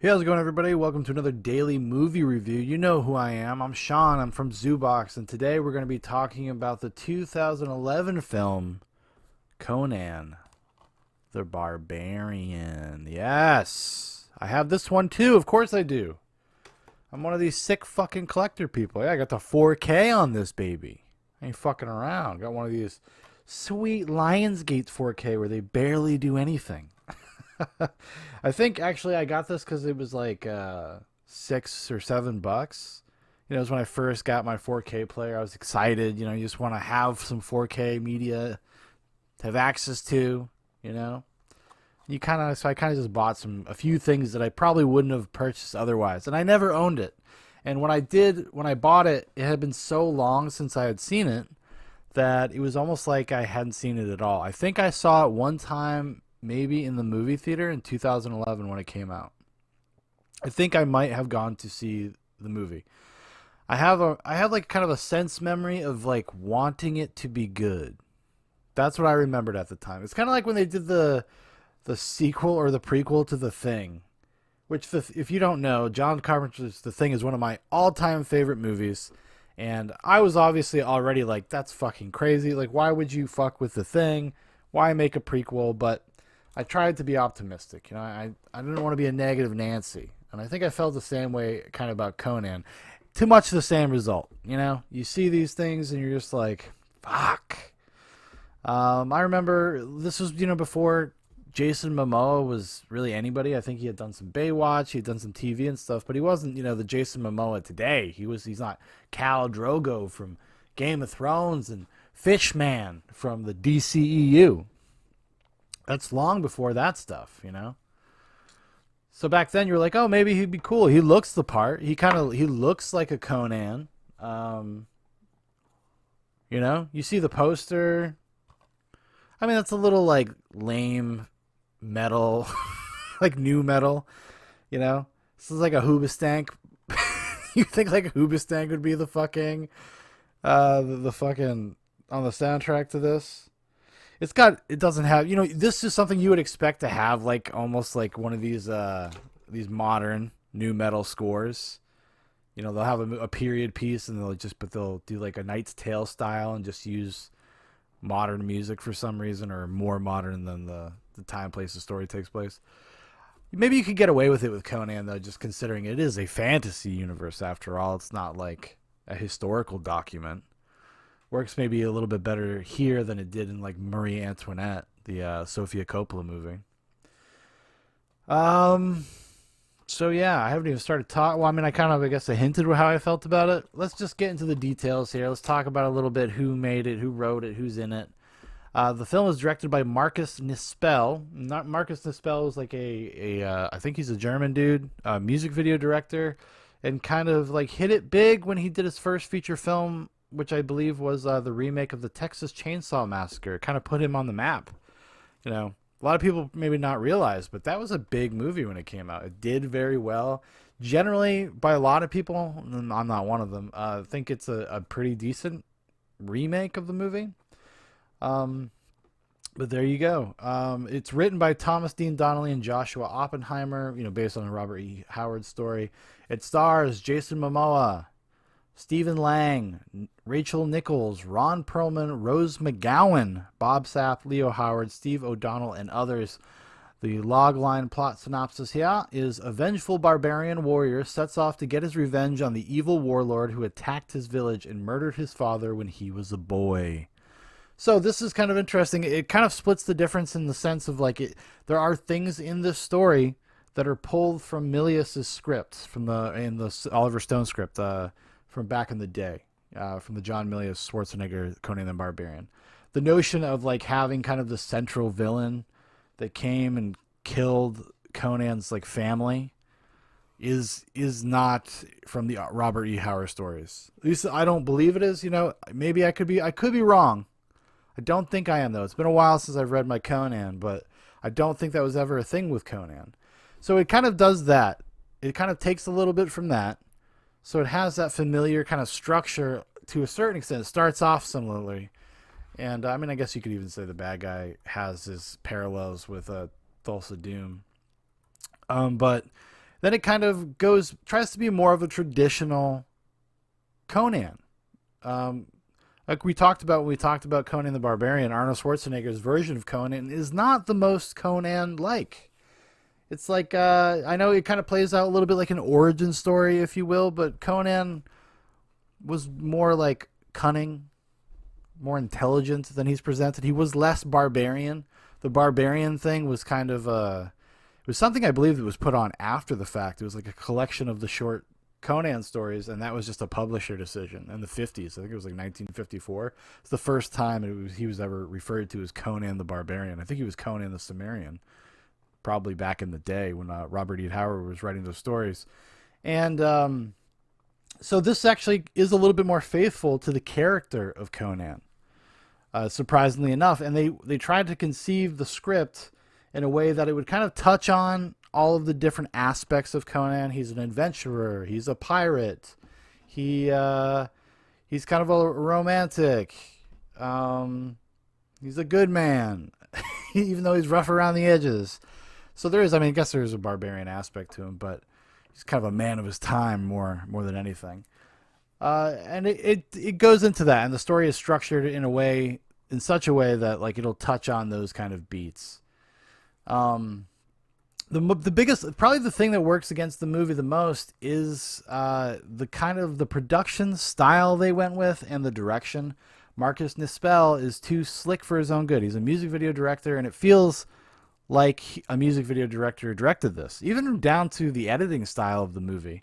Hey, how's it going, everybody? Welcome to another daily movie review. You know who I am. I'm Shaun. I'm from Zoobox, and today we're going to be talking about the 2011 film Conan the Barbarian. Yes, I have this one too. Of course I do. I'm one of these sick fucking collector people. Yeah, I got the 4K on this baby. I ain't fucking around. Got one of these sweet Lionsgate 4K where they barely do anything. I think actually I got this because it was like $6 or $7. You know, it was when I first got my 4K player. I was excited. You know, you just want to have some 4K media to have access to. You know, so I kind of just bought a few things that I probably wouldn't have purchased otherwise, and I never owned it. And when I bought it, it had been so long since I had seen it that it was almost like I hadn't seen it at all. I think I saw it one time, maybe in the movie theater in 2011 when it came out. I think I might have gone to see the movie. I have like kind of a sense memory of like wanting it to be good. That's what I remembered at the time. It's kind of like when they did the sequel or the prequel to The Thing, which if you don't know, John Carpenter's The Thing is one of my all-time favorite movies. And I was obviously already like, that's fucking crazy. Like, why would you fuck with The Thing? Why make a prequel? But I tried to be optimistic. You know, I didn't want to be a negative Nancy. And I think I felt the same way kind of about Conan. Too much the same result. You know, you see these things and you're just like, fuck. I remember this was, before Jason Momoa was really anybody. I think he had done some Baywatch, he had done some TV and stuff, but he wasn't, the Jason Momoa today. He's not Khal Drogo from Game of Thrones and Fishman from the DCEU. That's long before that stuff. So back then you were like, oh, maybe he'd be cool. He looks the part. He looks like a Conan. Um, you see the poster. I mean, that's a little like lame metal, like new metal. This is like a Hoobastank. You think like a Hoobastank would be the fucking, the fucking on the soundtrack to this? It doesn't have, this is something you would expect to have like almost like one of these modern new metal scores. They'll have a period piece and but they'll do like a Knight's Tale style and just use modern music for some reason, or more modern than the time, place, the story takes place. Maybe you could get away with it with Conan though, just considering it is a fantasy universe after all. It's not like a historical document. Works maybe a little bit better here than it did in like Marie Antoinette, the Sofia Coppola movie. Um. So yeah, I haven't even started talking. Well, I mean, I guess I hinted how I felt about it. Let's just get into the details here. Let's talk about a little bit who made it, who wrote it, who's in it. The film is directed by Marcus Nispel. Not Marcus Nispel is like I think he's a German dude, music video director, and kind of like hit it big when he did his first feature film, which I believe was the remake of the Texas Chainsaw Massacre. It kind of put him on the map. A lot of people maybe not realize, but that was a big movie when it came out. It did very well. Generally, by a lot of people, and I'm not one of them, think it's a pretty decent remake of the movie. Um, but there you go. It's written by Thomas Dean Donnelly and Joshua Oppenheimer, based on a Robert E. Howard story. It stars Jason Momoa, Stephen Lang, Rachel Nichols, Ron Perlman, Rose McGowan, Bob Sapp, Leo Howard, Steve O'Donnell, and others. The logline plot synopsis here is: a vengeful barbarian warrior sets off to get his revenge on the evil warlord who attacked his village and murdered his father when he was a boy. So this is kind of interesting. It kind of splits the difference in the sense of like there are things in this story that are pulled from Milius's script, from the Oliver Stone script, from back in the day, from the John Milius Schwarzenegger Conan the Barbarian. The notion of like having kind of the central villain that came and killed Conan's like family is not from the Robert E. Howard stories. At least I don't believe it is. Maybe I could be wrong. I don't think I am though. It's been a while since I've read my Conan, but I don't think that was ever a thing with Conan. So it kind of does that. It kind of takes a little bit from that. So it has that familiar kind of structure to a certain extent. It starts off similarly. And I mean, I guess you could even say the bad guy has his parallels with Thulsa Doom. But Then it kind of tries to be more of a traditional Conan. Um, like we talked about when we talked about Conan the Barbarian, Arnold Schwarzenegger's version of Conan is not the most Conan like. It's like I know it kind of plays out a little bit like an origin story, if you will, but Conan was more like cunning, more intelligent than he's presented. He was less barbarian. The barbarian thing was kind of it was something I believe that was put on after the fact. It was like a collection of the short Conan stories, and that was just a publisher decision in the 50s. I think it was like 1954. It's the first time he was ever referred to as Conan the Barbarian. I think he was Conan the Cimmerian, probably back in the day when Robert E. Howard was writing those stories. And so this actually is a little bit more faithful to the character of Conan, surprisingly enough. And they tried to conceive the script in a way that it would kind of touch on all of the different aspects of Conan. He's an adventurer. He's a pirate. He's kind of a romantic. He's a good man, even though he's rough around the edges. So there is, I mean, I guess there is a barbarian aspect to him, but he's kind of a man of his time more than anything. And it goes into that, and the story is structured in such a way that like it'll touch on those kind of beats. The biggest, probably the thing that works against the movie the most is the kind of the production style they went with and the direction. Marcus Nispel is too slick for his own good. He's a music video director, and it feels like a music video director directed this, even down to the editing style of the movie.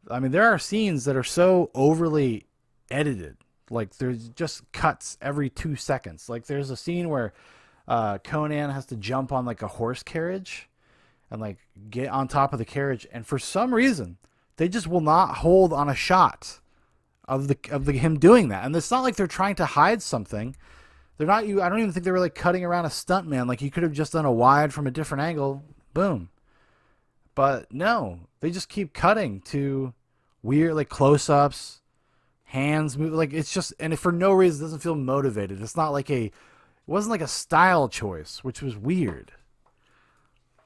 I mean, there are scenes that are so overly edited. Like, there's just cuts every 2 seconds. Like, there's a scene where Conan has to jump on, like, a horse carriage and, like, get on top of the carriage. And for some reason, they just will not hold on a shot of him doing that. And it's not like they're trying to hide something. They're not. I don't even think they were, like, cutting around a stuntman. Like, you could have just done a wide from a different angle. Boom. But no, they just keep cutting to weird, like, close-ups, hands move. Like, it's just, and for no reason, it doesn't feel motivated. It's not like it wasn't like a style choice, which was weird.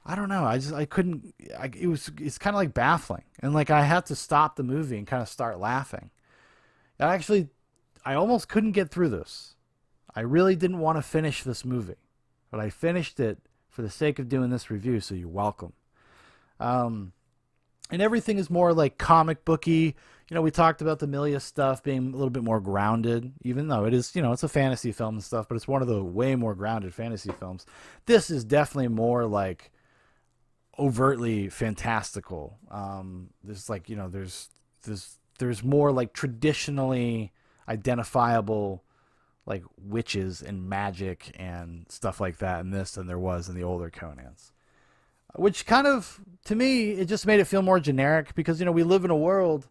I don't know. I couldn't, it's kind of like baffling. And like, I had to stop the movie and kind of start laughing. I almost couldn't get through this. I really didn't want to finish this movie, but I finished it for the sake of doing this review. So you're welcome. And everything is more like comic booky. You know, we talked about the Milius stuff being a little bit more grounded, even though it is, you know, it's a fantasy film and stuff, but it's one of the way more grounded fantasy films. This is definitely more like overtly fantastical. There's like, you know, there's more like traditionally identifiable like witches and magic and stuff like that in this than there was in the older Conans. Which kind of, to me, it just made it feel more generic because, you know, we live in a world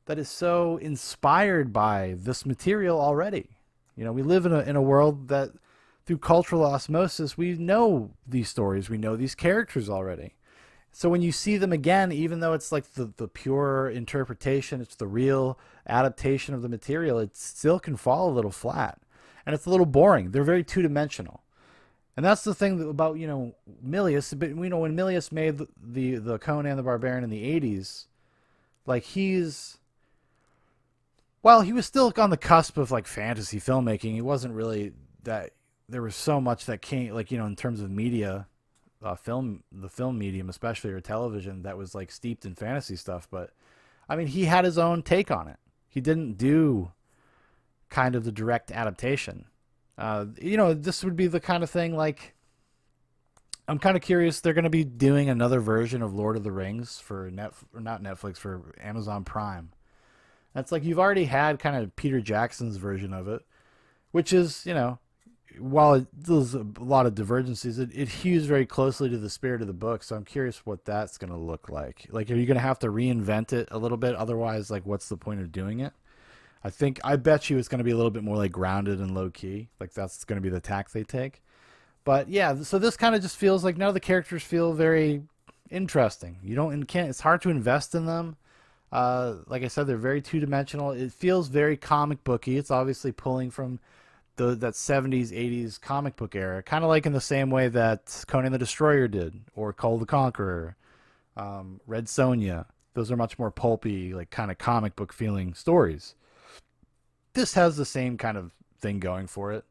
that is so inspired by this material already. You know, we live in a world that through cultural osmosis, we know these stories, we know these characters already. So when you see them again, even though it's like the pure interpretation, it's the real adaptation of the material, it still can fall a little flat. And it's a little boring. They're very two-dimensional. And that's the thing about, you know, Milius. But, you know, when Milius made the Conan the Barbarian in the 80s, like while he was still on the cusp of like fantasy filmmaking, he wasn't really that, there was so much that came, like, you know, in terms of media, the film medium, especially, or television, that was like steeped in fantasy stuff. But I mean, he had his own take on it. He didn't do kind of the direct adaptation. You know, this would be the kind of thing like, I'm kind of curious. They're going to be doing another version of Lord of the Rings for not Netflix, for Amazon Prime. That's like, you've already had kind of Peter Jackson's version of it, which is, you know, while there's a lot of divergences, it hews very closely to the spirit of the book. So I'm curious what that's going to look like. Like, are you going to have to reinvent it a little bit? Otherwise, like, what's the point of doing it? I bet you it's going to be a little bit more like grounded and low key. Like, that's going to be the tack they take. But yeah, so this kind of just feels like none of the characters feel very interesting. It's hard to invest in them. Like I said, they're very two-dimensional. It feels very comic booky. It's obviously pulling from that 70s, 80s comic book era, kind of like in the same way that Conan the Destroyer did, or Cole the Conqueror, Red Sonja. Those are much more pulpy, like kind of comic book feeling stories. This has the same kind of thing going for it.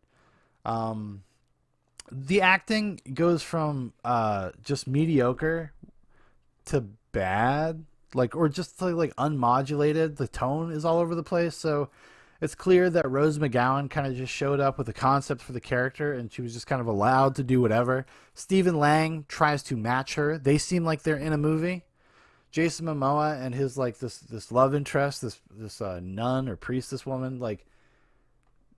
Um, the acting goes from just mediocre to bad, like or just like unmodulated. The tone is all over the place. So it's clear that Rose McGowan kind of just showed up with the concept for the character, and she was just kind of allowed to do whatever. Stephen Lang tries to match her. They seem like they're in a movie. Jason Momoa and his like this love interest, this nun or priestess woman, like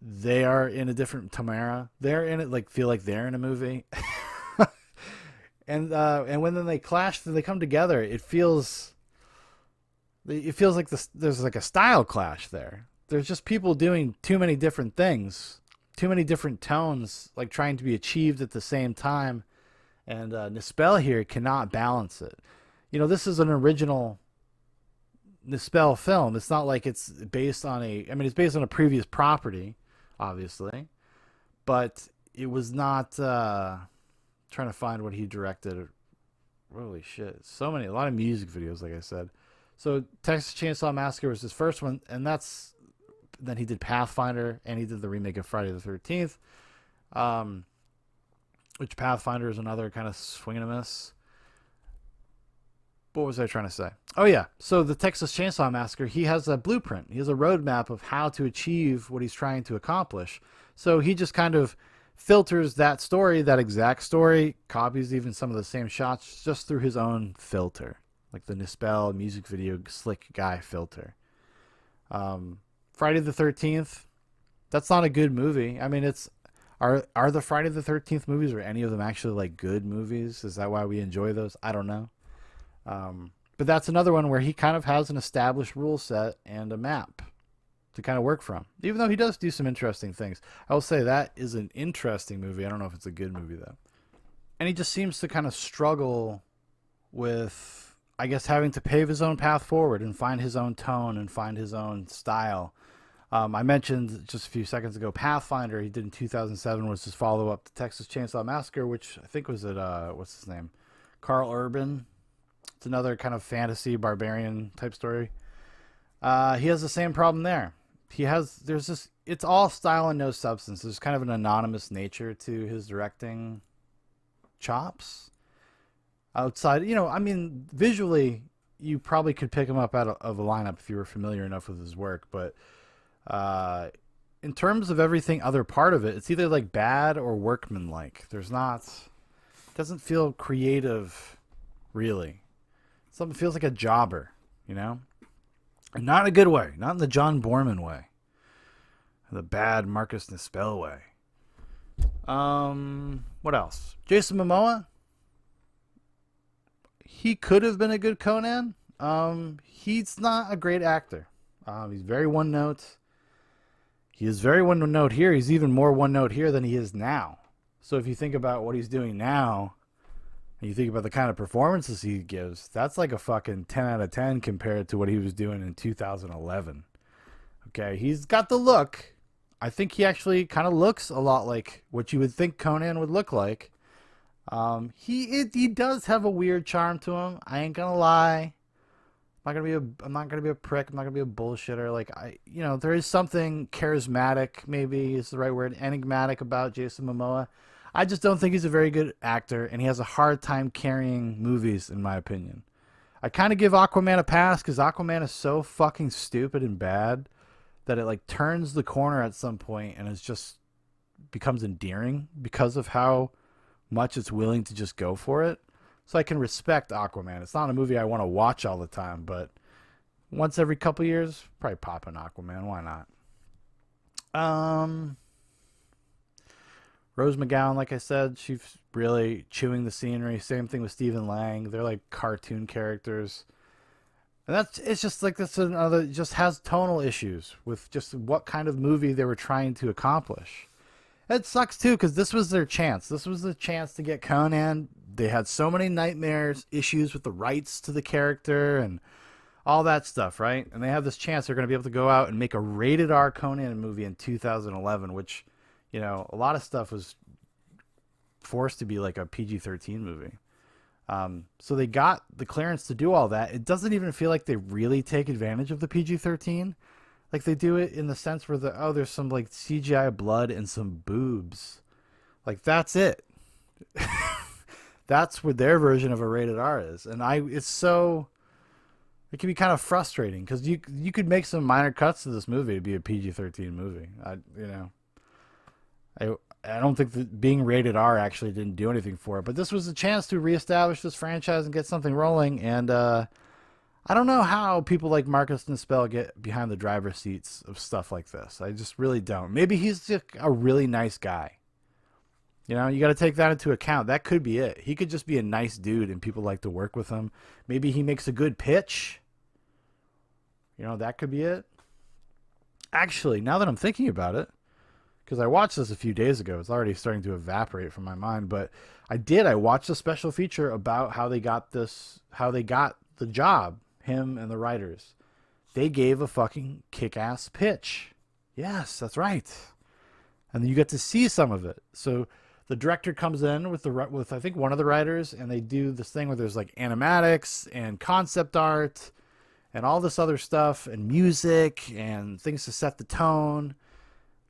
they are in a different Tamara. They're in it like feel like they're in a movie. And when then they clash, they come together. It feels like there's like a style clash there. There's just people doing too many different things, too many different tones, like trying to be achieved at the same time. And Nispel here cannot balance it. This is an original Nispel film. It's not like it's based on it's based on a previous property, obviously, but it was not. Trying to find what he directed. Holy shit! A lot of music videos, like I said. So Texas Chainsaw Massacre was his first one, and then he did Pathfinder, and he did the remake of Friday the 13th, which Pathfinder is another kind of swing and a miss. What was I trying to say? Oh yeah, so the Texas Chainsaw Massacre, he has a blueprint. He has a roadmap of how to achieve what he's trying to accomplish. So he just kind of filters that exact story, copies even some of the same shots just through his own filter, like the Nispel music video slick guy filter. Friday the 13th, that's not a good movie. Are the Friday the 13th movies, or any of them actually like good movies? Is that why we enjoy those? I don't know. But that's another one where he kind of has an established rule set and a map to kind of work from, even though he does do some interesting things. I will say that is an interesting movie. I don't know if it's a good movie though. And he just seems to kind of struggle with, I guess, having to pave his own path forward and find his own tone and find his own style. I mentioned just a few seconds ago, Pathfinder he did in 2007 was his follow-up to Texas Chainsaw Massacre, which I think was what's his name? Carl Urban. It's another kind of fantasy barbarian type story. He has the same problem there. It's all style and no substance. There's kind of an anonymous nature to his directing chops. Outside, visually, you probably could pick him up out of a lineup if you were familiar enough with his work. But in terms of everything other part of it, it's either like bad or workmanlike. It doesn't feel creative, really. Something feels like a jobber. And not in a good way. Not in the John Borman way. The bad Marcus Nispel way. What else? Jason Momoa. He could have been a good Conan. He's not a great actor. He's very one note. He is very one note here. He's even more one note here than he is now. So if you think about what he's doing now, and you think about the kind of performances he gives, that's like a fucking 10 out of 10 compared to what he was doing in 2011. Okay, he's got the look. I think he actually kind of looks a lot like what you would think Conan would look like. He does have a weird charm to him. I ain't gonna lie. I'm not gonna be a prick. I'm not gonna be a bullshitter. Like there is something charismatic, maybe is the right word, enigmatic about Jason Momoa. I just don't think he's a very good actor, and he has a hard time carrying movies, in my opinion. I kind of give Aquaman a pass because Aquaman is so fucking stupid and bad that it like turns the corner at some point and it just becomes endearing because of how much it's willing to just go for it. So I can respect Aquaman. It's not a movie I want to watch all the time, but once every couple years, probably pop an Aquaman. Why not? Rose McGowan, like I said, she's really chewing the scenery. Same thing with Stephen Lang. They're like cartoon characters. And it's just like this another just has tonal issues with just what kind of movie they were trying to accomplish. It sucks too because this was their chance. This was the chance to get Conan. They had so many nightmares, issues with the rights to the character and all that stuff, right? And they have this chance they're going to be able to go out and make a rated R Conan movie in 2011, which, a lot of stuff was forced to be like a PG-13 movie. So they got the clearance to do all that. It doesn't even feel like they really take advantage of the PG-13. Like they do it in the sense where there's some like CGI blood and some boobs. Like that's it. That's what their version of a rated R is, and it can be kind of frustrating because you could make some minor cuts to this movie to be a PG-13 movie. I I don't think that being rated R actually didn't do anything for it, but this was a chance to reestablish this franchise and get something rolling. And I don't know how people like Marcus Nispel get behind the driver's seats of stuff like this. I just really don't. Maybe he's just a really nice guy. You know, you got to take that into account. That could be it. He could just be a nice dude and people like to work with him. Maybe he makes a good pitch. You know, that could be it. Actually, now that I'm thinking about it, because I watched this a few days ago, it's already starting to evaporate from my mind, but I watched a special feature about how they got the job, him and the writers. They gave a fucking kick-ass pitch. Yes, that's right. And then you get to see some of it. So the director comes in with I think one of the writers, and they do this thing where there's like animatics and concept art and all this other stuff and music and things to set the tone.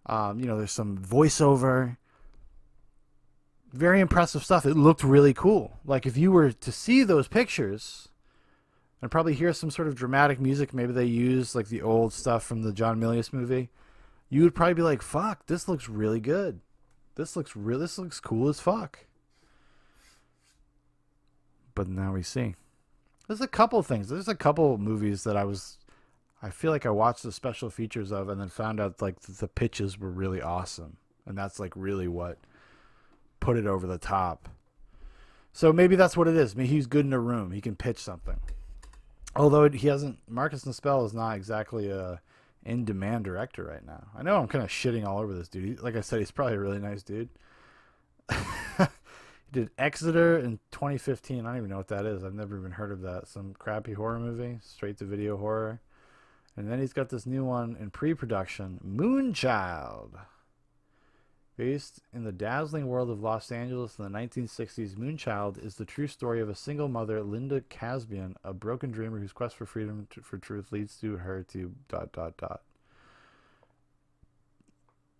There's some voiceover. Very impressive stuff. It looked really cool. Like if you were to see those pictures and probably hear some sort of dramatic music, maybe they use like the old stuff from the John Milius movie, you would probably be like, fuck, this looks really good. This looks cool as fuck. But now we see. There's a couple things. There's a couple movies that I feel like I watched the special features of and then found out like the pitches were really awesome. And that's like really what put it over the top. So maybe that's what it is. Maybe he's good in a room. He can pitch something. Although Marcus Nispel is not exactly a in-demand director right now. I know I'm kind of shitting all over this dude. Like I said, he's probably a really nice dude. He did Exeter in 2015. I don't even know what that is. I've never even heard of that. Some crappy horror movie, straight-to-video horror. And then he's got this new one in pre-production, Moonchild. Based in the dazzling world of Los Angeles in the 1960s, Moonchild is the true story of a single mother, Linda Casbian, a broken dreamer whose quest for freedom for truth leads to her to ...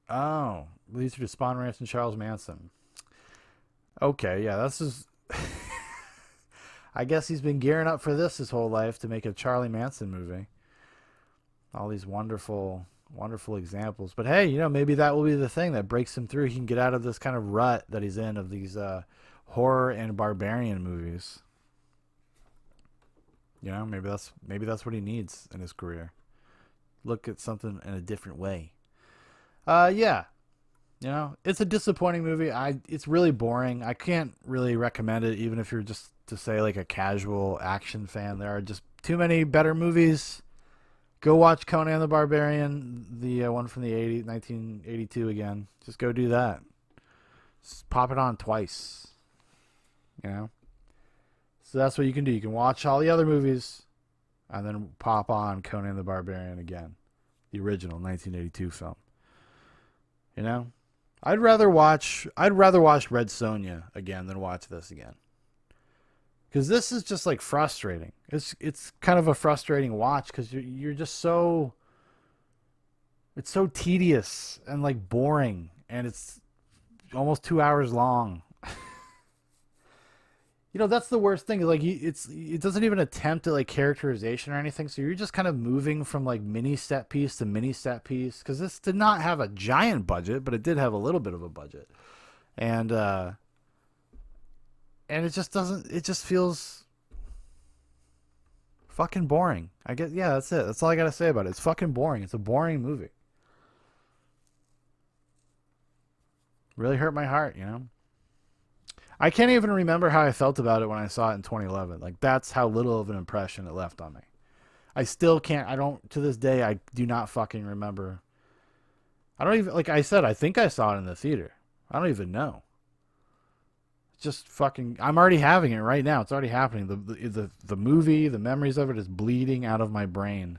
Oh, leads her to Spawn Ranch and Charles Manson. Okay, yeah, that's just... I guess he's been gearing up for this his whole life to make a Charlie Manson movie. All these wonderful examples. But hey, maybe that will be the thing that breaks him through. He can get out of this kind of rut that he's in of these horror and barbarian movies. Maybe that's what he needs in his career. Look at something in a different way. Yeah. It's a disappointing movie. It's really boring. I can't really recommend it, even if you're just to say like a casual action fan. There are just too many better movies. Go watch Conan the Barbarian, the one from the 1982 again. Just go do that. Just pop it on twice. So that's what you can do. You can watch all the other movies and then pop on Conan the Barbarian again. The original 1982 film. I'd rather watch Red Sonja again than watch this again. Because this is just like frustrating. It's kind of a frustrating watch because you're just so... It's so tedious and like boring. And it's almost 2 hours long. That's the worst thing. Like it doesn't even attempt at like characterization or anything. So you're just kind of moving from like mini set piece to mini set piece. Because this did not have a giant budget, but it did have a little bit of a budget. And it just feels fucking boring. That's it. That's all I gotta say about it. It's fucking boring. It's a boring movie. Really hurt my heart, I can't even remember how I felt about it when I saw it in 2011. Like, that's how little of an impression it left on me. I still can't, to this day, I do not fucking remember. I don't even, like I said, I think I saw it in the theater. I don't even know. Just fucking, I'm already having it right now. It's already happening. The movie, the memories of it is bleeding out of my brain.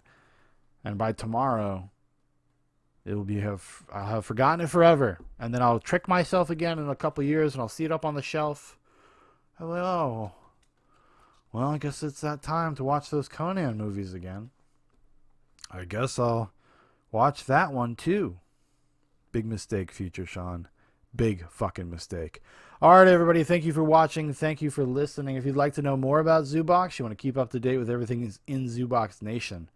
And by tomorrow, I'll have forgotten it forever. And then I'll trick myself again in a couple years and I'll see it up on the shelf. I'm like, oh, Well, I guess it's that time to watch those Conan movies again. I guess I'll watch that one too. Big mistake, future Shaun. Big fucking mistake. All right, everybody. Thank you for watching. Thank you for listening. If you'd like to know more about Zoobox, you want to keep up to date with everything in Zoobox Nation,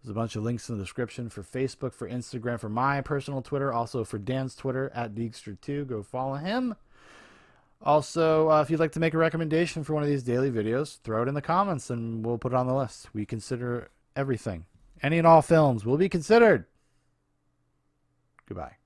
there's a bunch of links in the description for Facebook, for Instagram, for my personal Twitter, also for Dan's Twitter, @Deekster2. Go follow him. Also, if you'd like to make a recommendation for one of these daily videos, throw it in the comments and we'll put it on the list. We consider everything. Any and all films will be considered. Goodbye.